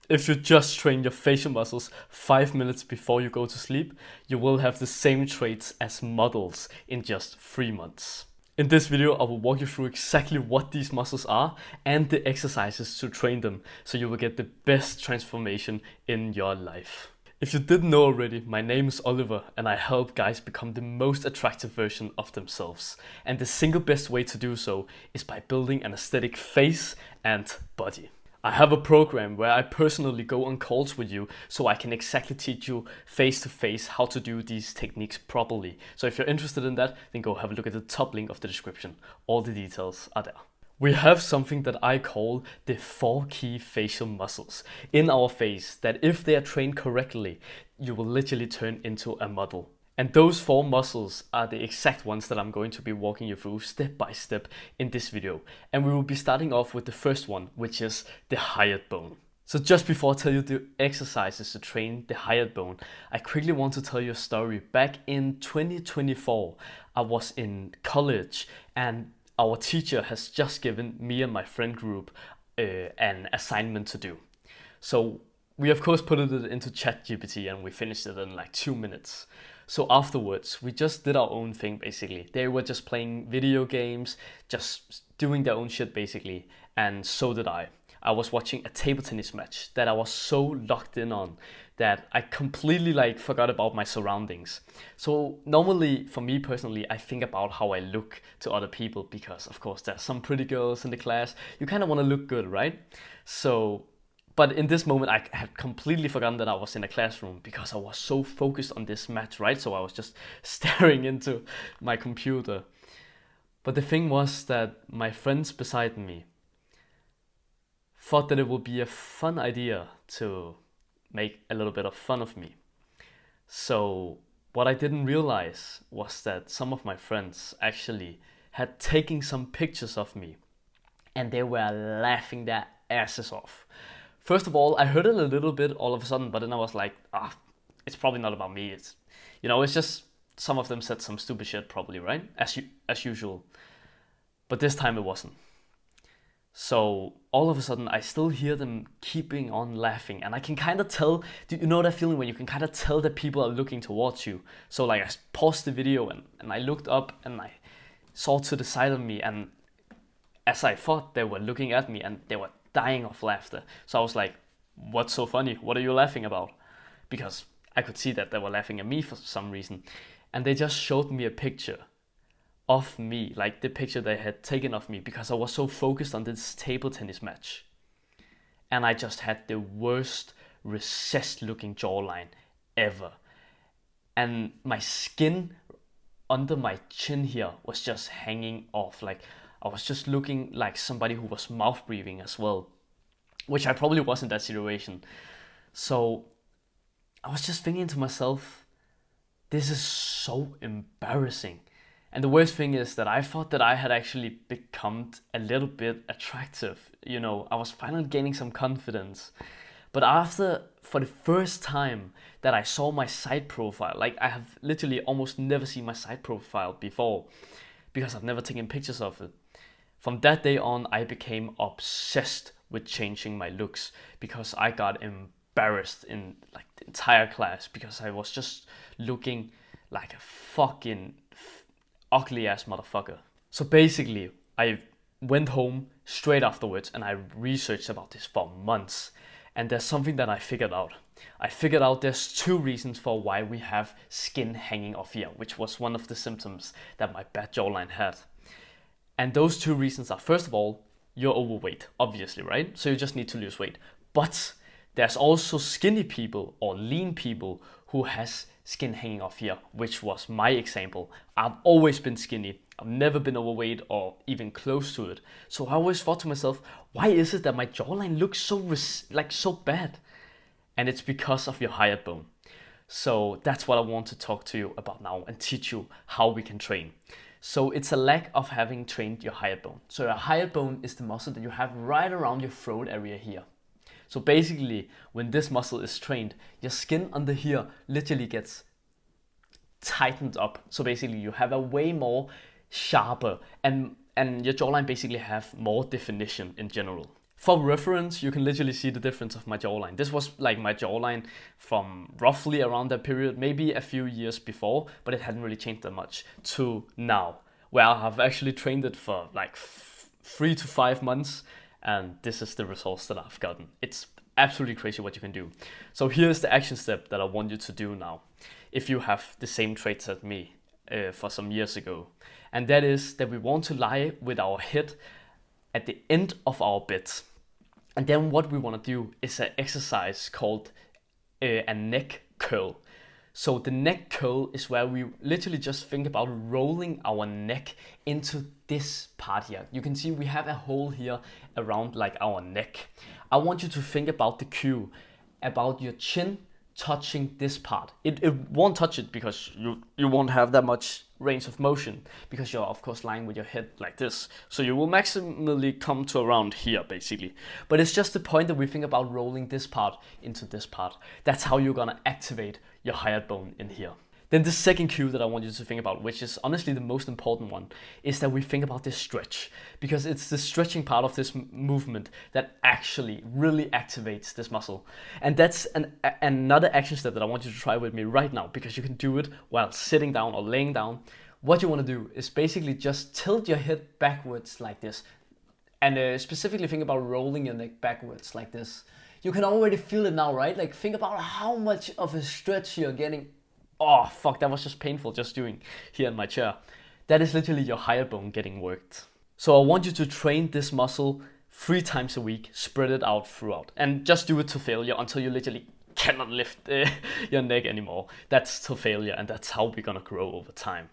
If you just train your facial muscles 5 minutes before you go to sleep, you will have the same traits as models in just 3 months. In this video, I will walk you through exactly what these muscles are and the exercises to train them, so you will get the best transformation in your life. If you didn't know already, my name is Oliver and I help guys become the most attractive version of themselves. And the single best way to do so is by building an aesthetic face and body. I have a program where I personally go on calls with you so I can exactly teach you face to face how to do these techniques properly. So if you're interested in that, then go have a look at the top link of the description. All the details are there. We have something that I call the 4 key facial muscles in our face that if they are trained correctly, you will literally turn into a model. And those 4 muscles are the exact ones that I'm going to be walking you through step by step in this video. And we will be starting off with the first one, which is the hyoid bone. So just before I tell you the exercises to train the hyoid bone, I quickly want to tell you a story. Back in 2024, I was in college and our teacher has just given me and my friend group an assignment to do. So we of course put it into ChatGPT and we finished it in like 2 minutes. So afterwards, we just did our own thing basically. They were just playing video games, just doing their own shit basically, and so did I. I was watching a table tennis match that I was so locked in on that I completely forgot about my surroundings. So normally for me personally, I think about how I look to other people because of course there's some pretty girls in the class. You kind of want to look good, right? But in this moment, I had completely forgotten that I was in a classroom because I was so focused on this match, right? So I was just staring into my computer. But the thing was that my friends beside me thought that it would be a fun idea to make a little bit of fun of me. So what I didn't realize was that some of my friends actually had taken some pictures of me and they were laughing their asses off. First of all, I heard it a little bit all of a sudden, but then I was like, it's probably not about me. It's just some of them said some stupid shit probably, right? As usual. But this time it wasn't. So all of a sudden I still hear them keeping on laughing and I can kind of tell, do you know that feeling when you can kind of tell that people are looking towards you? So I paused the video and I looked up and I saw to the side of me, and as I thought they were looking at me and they were dying of laughter. So I was like, what's so funny? What are you laughing about? Because I could see that they were laughing at me for some reason. And they just showed me a picture of me, like the picture they had taken of me, because I was so focused on this table tennis match. And I just had the worst recessed looking jawline ever. And my skin under my chin here was just hanging off. I was just looking like somebody who was mouth breathing as well, which I probably was in that situation. So I was just thinking to myself, this is so embarrassing. And the worst thing is that I thought that I had actually become a little bit attractive. I was finally gaining some confidence. But for the first time that I saw my side profile, I have literally almost never seen my side profile before because I've never taken pictures of it. From that day on, I became obsessed with changing my looks because I got embarrassed in the entire class because I was just looking like a fucking ugly ass motherfucker. So basically, I went home straight afterwards and I researched about this for months. And there's something that I figured out. I figured out there's 2 reasons for why we have skin hanging off here, which was one of the symptoms that my bad jawline had. And those 2 reasons are, first of all, you're overweight, obviously, right? So you just need to lose weight. But there's also skinny people or lean people who has skin hanging off here, which was my example. I've always been skinny. I've never been overweight or even close to it. So I always thought to myself, why is it that my jawline looks so bad? And it's because of your hyoid bone. So that's what I want to talk to you about now and teach you how we can train. So it's a lack of having trained your hyoid bone. So your hyoid bone is the muscle that you have right around your throat area here. So basically, when this muscle is trained, your skin under here literally gets tightened up. So basically, you have a way more sharper and your jawline basically have more definition in general. For reference, you can literally see the difference of my jawline. This was like my jawline from roughly around that period, maybe a few years before, but it hadn't really changed that much, to now, where I have actually trained it for like 3 to 5 months, and this is the results that I've gotten. It's absolutely crazy what you can do. So here's the action step that I want you to do now, if you have the same traits as me for some years ago. And that is that we want to lie with our head at the end of our bed. And then what we want to do is an exercise called a neck curl. So the neck curl is where we literally just think about rolling our neck into this part here. You can see we have a hole here around like our neck. I want you to think about the cue, about your chin touching this part. It won't touch it because you won't have that much range of motion, because you're of course lying with your head like this. So you will maximally come to around here basically. But it's just the point that we think about rolling this part into this part. That's how you're gonna activate your hyoid bone in here. Then the second cue that I want you to think about, which is honestly the most important one, is that we think about this stretch, because it's the stretching part of this movement that actually really activates this muscle. And that's another action step that I want you to try with me right now, because you can do it while sitting down or laying down. What you want to do is basically just tilt your head backwards like this, and specifically think about rolling your neck backwards like this. You can already feel it now, right? Like think about how much of a stretch you're getting. Oh fuck, that was just painful just doing here in my chair. That is literally your hyoid bone getting worked. So I want you to train this muscle 3 times a week, spread it out throughout, and just do it to failure until you literally cannot lift your neck anymore. That's to failure, and that's how we're gonna grow over time.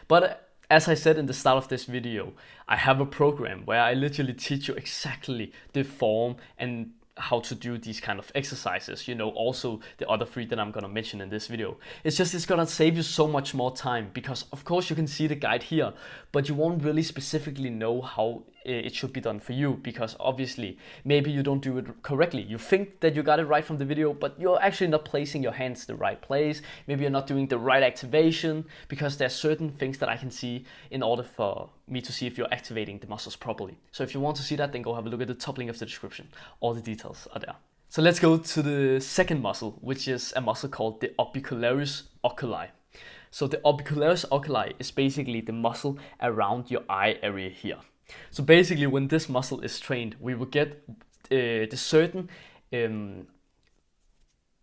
But as I said in the start of this video, I have a program where I literally teach you exactly the form and how to do these kind of exercises, you know, also the other 3 that I'm gonna mention in this video. It's gonna save you so much more time, because of course you can see the guide here, but you won't really specifically know how it should be done for you, because obviously maybe you don't do it correctly. You think that you got it right from the video, but you're actually not placing your hands the right place. Maybe you're not doing the right activation, because there's certain things that I can see in order for me to see if you're activating the muscles properly. So if you want to see that, then go have a look at the top link of the description. All the details are there. So let's go to the second muscle, which is a muscle called the Orbicularis Oculi. So the Orbicularis Oculi is basically the muscle around your eye area here. So basically when this muscle is trained, we will get the certain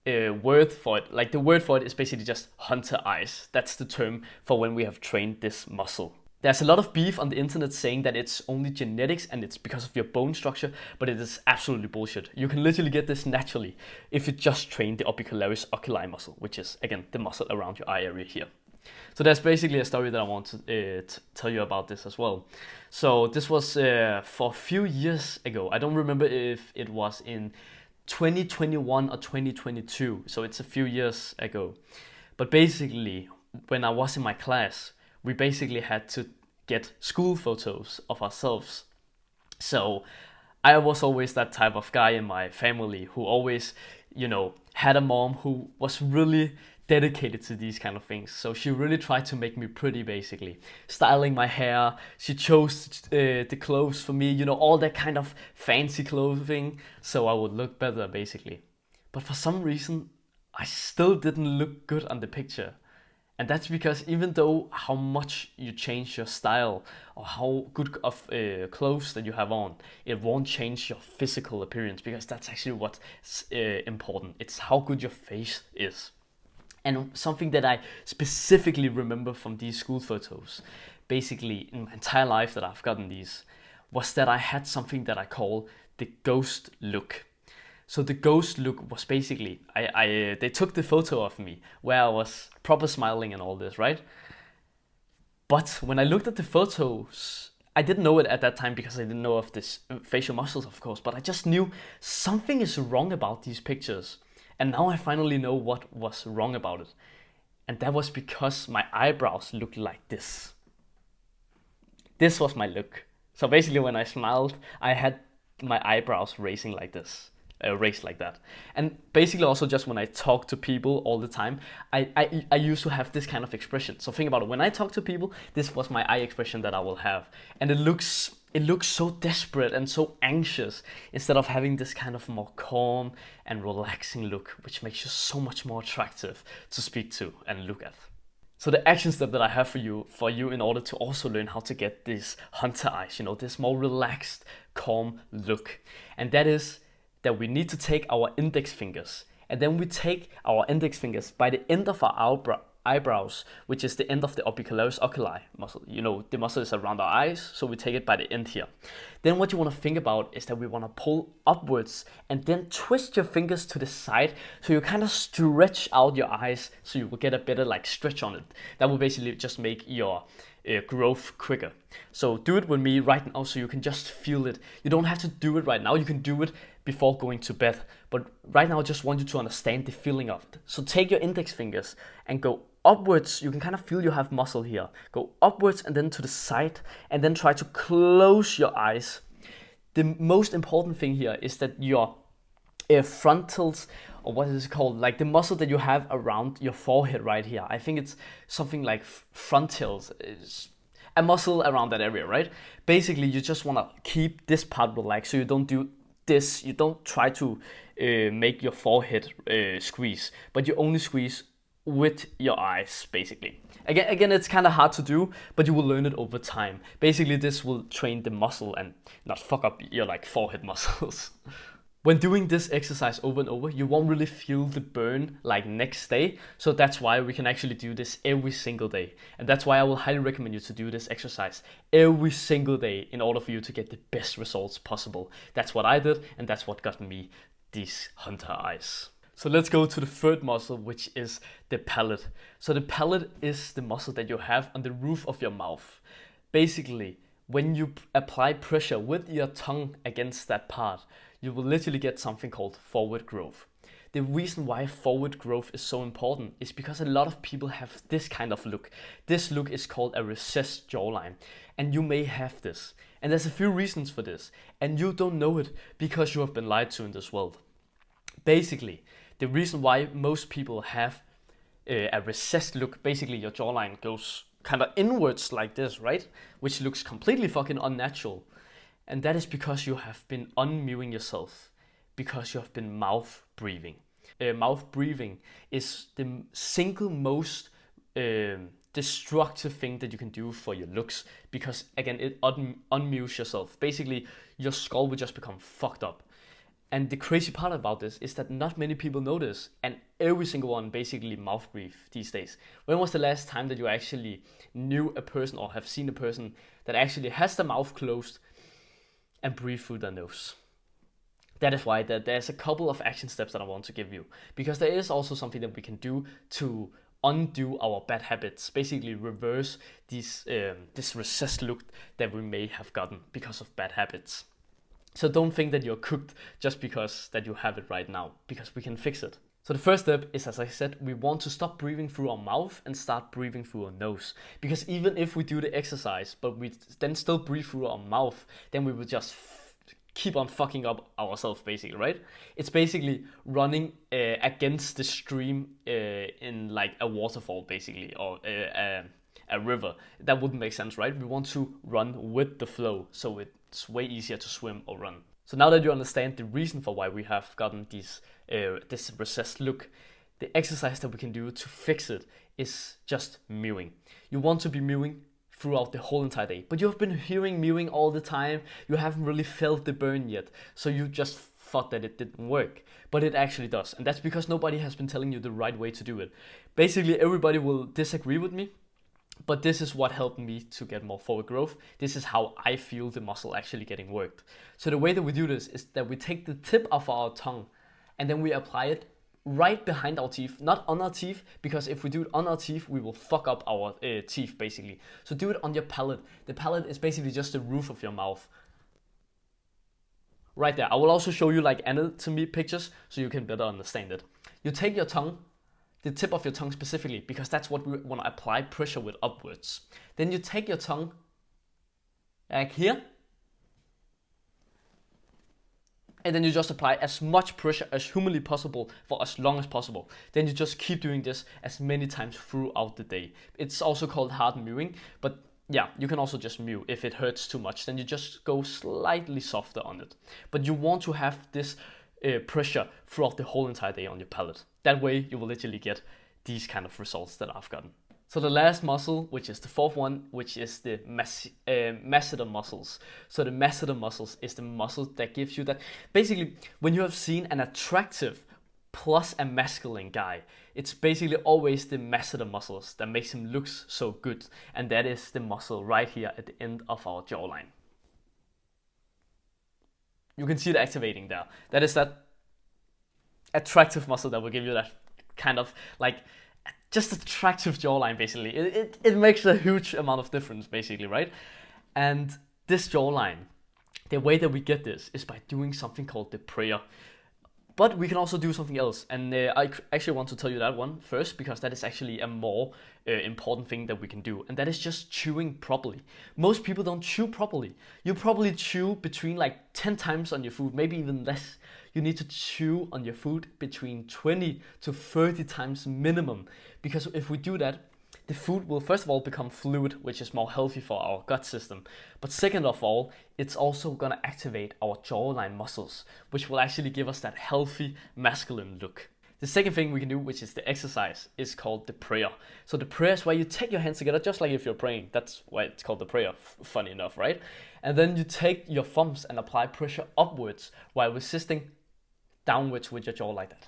word for it. Like the word for it is basically just hunter eyes. That's the term for when we have trained this muscle. There's a lot of beef on the internet saying that it's only genetics and it's because of your bone structure, but it is absolutely bullshit. You can literally get this naturally if you just train the Orbicularis Oculi muscle, which is again the muscle around your eye area here. So that's basically a story that I want to tell you about this as well. So this was for a few years ago. I don't remember if it was in 2021 or 2022. So it's a few years ago. But basically, when I was in my class, we basically had to get school photos of ourselves. So I was always that type of guy in my family who always, you know, had a mom who was really dedicated to these kind of things. So she really tried to make me pretty, basically. Styling my hair, she chose the clothes for me, you know, all that kind of fancy clothing, so I would look better, basically. But for some reason, I still didn't look good on the picture. And that's because even though how much you change your style or how good of clothes that you have on, it won't change your physical appearance, because that's actually what's important. It's how good your face is. And something that I specifically remember from these school photos, basically in my entire life that I've gotten these, was that I had something that I call the ghost look. So the ghost look was basically, they took the photo of me where I was proper smiling and all this, right? But when I looked at the photos, I didn't know it at that time because I didn't know of this facial muscles, of course, but I just knew something is wrong about these pictures. And now I finally know what was wrong about it. And that was because my eyebrows looked like this. This was my look. So basically when I smiled, I had my eyebrows raising like this. Raised like that. And basically also just when I talk to people all the time, I used to have this kind of expression. So think about it, when I talk to people, this was my eye expression that I will have. And it looks it looks so desperate and so anxious instead of having this kind of more calm and relaxing look, which makes you so much more attractive to speak to and look at. So the action step that I have for you in order to also learn how to get these hunter eyes, you know, this more relaxed, calm look. And that is that we need to take our index fingers, and then we take our index fingers by the end of our eyebrows, which is the end of the Orbicularis Oculi muscle. You know, the muscle is around our eyes, so we take it by the end here. Then what you want to think about is that we want to pull upwards and then twist your fingers to the side, so you kind of stretch out your eyes, so you will get a better like stretch on it. That will basically just make your growth quicker. So do it with me right now so you can just feel it. You don't have to do it right now, you can do it before going to bed, but right now I just want you to understand the feeling of it. So take your index fingers and go upwards. You can kind of feel you have muscle here. Go upwards and then to the side, and then try to close your eyes. The most important thing here is that your frontals, or what is it called, like the muscle that you have around your forehead right here, I think it's something like frontals, is a muscle around that area, right? Basically you just want to keep this part relaxed, so you don't do this, you don't try to make your forehead squeeze, but you only squeeze with your eyes, basically. Again, it's kind of hard to do, but you will learn it over time. Basically, this will train the muscle and not fuck up your like forehead muscles. When doing this exercise over and over, you won't really feel the burn like next day. So that's why we can actually do this every single day. And that's why I will highly recommend you to do this exercise every single day in order for you to get the best results possible. That's what I did, and that's what got me these hunter eyes. So let's go to the third muscle, which is the palate. So the palate is the muscle that you have on the roof of your mouth. Basically, when you apply pressure with your tongue against that part, you will literally get something called forward growth. The reason why forward growth is so important is because a lot of people have this kind of look. This look is called a recessed jawline, and you may have this. And there's a few reasons for this, and you don't know it because you have been lied to in this world. Basically, the reason why most people have a recessed look, basically your jawline goes kind of inwards like this, right? Which looks completely fucking unnatural. And that is because you have been unmewing yourself, because you have been mouth breathing. Mouth breathing is the single most destructive thing that you can do for your looks, because again, it unmews yourself. Basically, your skull will just become fucked up. And the crazy part about this is that not many people know this, and every single one basically mouth breathe these days. When was the last time that you actually knew a person or have seen a person that actually has the mouth closed and breathe through their nose? That is why there's a couple of action steps that I want to give you, because there is also something that we can do to undo our bad habits, basically reverse this recessed look that we may have gotten because of bad habits. So don't think that you're cooked just because that you have it right now, because we can fix it. So the first step is, as I said, we want to stop breathing through our mouth and start breathing through our nose. Because even if we do the exercise, but we then still breathe through our mouth, then we will just keep on fucking up ourselves, basically, right? It's basically running against the stream in like a waterfall, basically, or a river. That wouldn't make sense, right? We want to run with the flow, so it's way easier to swim or run. So now that you understand the reason for why we have gotten this recessed look, the exercise that we can do to fix it is just mewing. You want to be mewing throughout the whole entire day, but you've been hearing mewing all the time. You haven't really felt the burn yet, so you just thought that it didn't work, but it actually does. And that's because nobody has been telling you the right way to do it. Basically, everybody will disagree with me, but this is what helped me to get more forward growth. This is how I feel the muscle actually getting worked. So the way that we do this is that we take the tip of our tongue and then we apply it right behind our teeth, not on our teeth, because if we do it on our teeth, we will fuck up our teeth, basically. So do it on your palate. The palate is basically just the roof of your mouth. Right there. I will also show you like anatomy pictures so you can better understand it. You take your tongue, the tip of your tongue specifically, because that's what we want to apply pressure with upwards. Then you take your tongue like here, and then you just apply as much pressure as humanly possible for as long as possible. Then you just keep doing this as many times throughout the day. It's also called hard mewing, but yeah, you can also just mew. If it hurts too much, then you just go slightly softer on it. But you want to have this pressure throughout the whole entire day on your palate. That way you will literally get these kind of results that I've gotten. So the last muscle, which is the fourth one, which is the masseter muscles. So the masseter muscles is the muscle that gives you that. Basically, when you have seen an attractive plus a masculine guy, it's basically always the masseter muscles that makes him look so good. And that is the muscle right here at the end of our jawline. You can see it activating there. That is that attractive muscle that will give you that kind of like just attractive jawline, basically. It makes a huge amount of difference, basically, right? And this jawline, the way that we get this is by doing something called the prayer. But we can also do something else, and I actually want to tell you that one first, because that is actually a more important thing that we can do, and that is just chewing properly. Most people don't chew properly. You probably chew between like 10 times on your food, maybe even less. You need to chew on your food between 20 to 30 times minimum, because if we do that, the food will first of all become fluid, which is more healthy for our gut system. But second of all, it's also gonna activate our jawline muscles, which will actually give us that healthy masculine look. The second thing we can do, which is the exercise, is called the prayer. So the prayer is where you take your hands together, just like if you're praying. That's why it's called the prayer, funny enough, right? And then you take your thumbs and apply pressure upwards while resisting downwards with your jaw like that.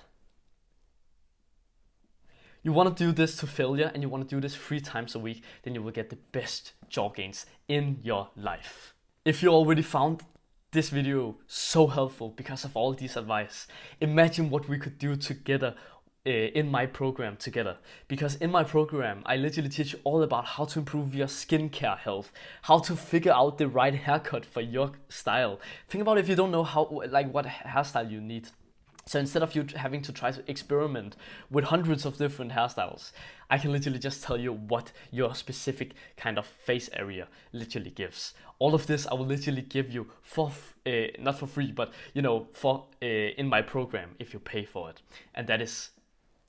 You want to do this to failure, and you want to do this 3 times a week, then you will get the best jaw gains in your life. If you already found this video so helpful because of all these advice, imagine what we could do together in my program together. Because in my program, I literally teach you all about how to improve your skincare health, how to figure out the right haircut for your style. Think about if you don't know what hairstyle you need. So instead of you having to try to experiment with hundreds of different hairstyles, I can literally just tell you what your specific kind of face area literally gives. All of this I will literally give you for, not for free, but in my program if you pay for it. And that is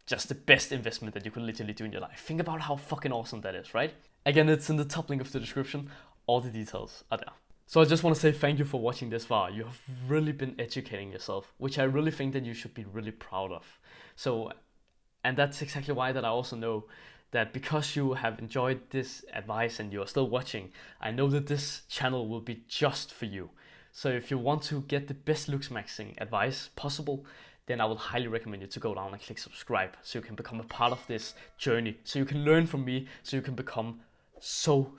just the best investment that you can literally do in your life. Think about how fucking awesome that is, right? Again, it's in the top link of the description. All the details are there. So I just want to say thank you for watching this far. You have really been educating yourself, which I really think that you should be really proud of. So, and that's exactly why that I also know that because you have enjoyed this advice and you are still watching, I know that this channel will be just for you. So if you want to get the best Looksmaxing advice possible, then I will highly recommend you to go down and click subscribe so you can become a part of this journey, so you can learn from me, so you can become so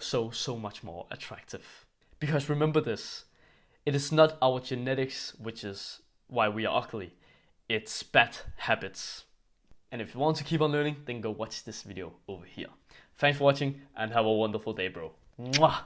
much more attractive. Because remember this, it is not our genetics which is why we are ugly, it's bad habits. And if you want to keep on learning, then go watch this video over here. Thanks for watching and have a wonderful day, bro. Mwah!